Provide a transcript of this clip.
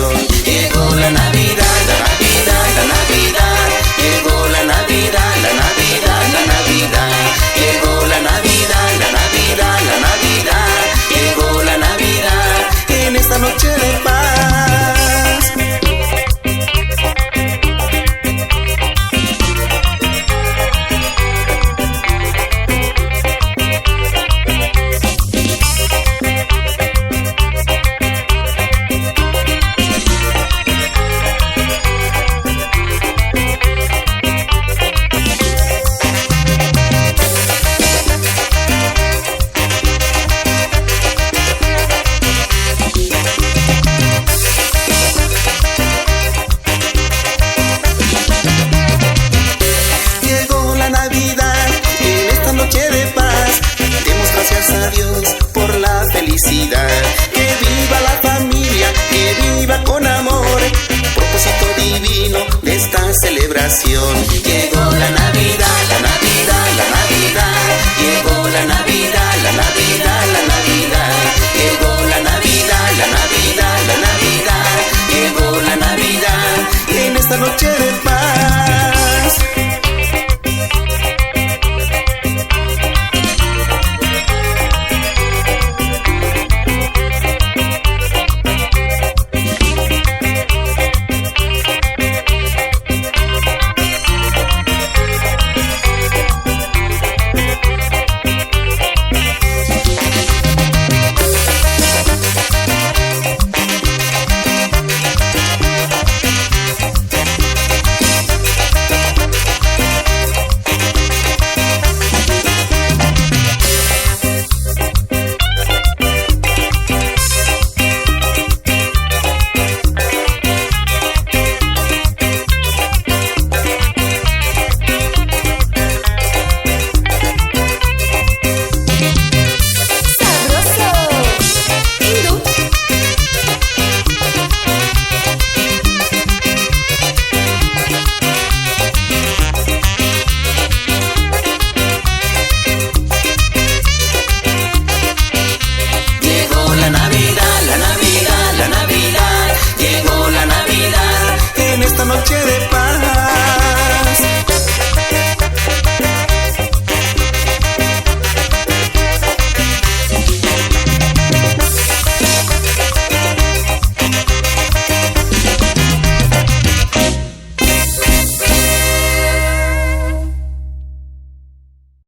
celebración. Llegó la Navidad, la Navidad, la Navidad. Llegó la Navidad, la Navidad, la Navidad. Llegó la Navidad, la Navidad, la Navidad. Llegó la Navidad en esta noche de paz. A Dios por la felicidad, que viva la familia, que viva con amor, propósito divino de esta celebración. Llegó la Navidad, la Navidad, la Navidad. Llegó la Navidad, la Navidad, la Navidad. Llegó la Navidad, la Navidad, la Navidad. Llegó la Navidad en esta noche de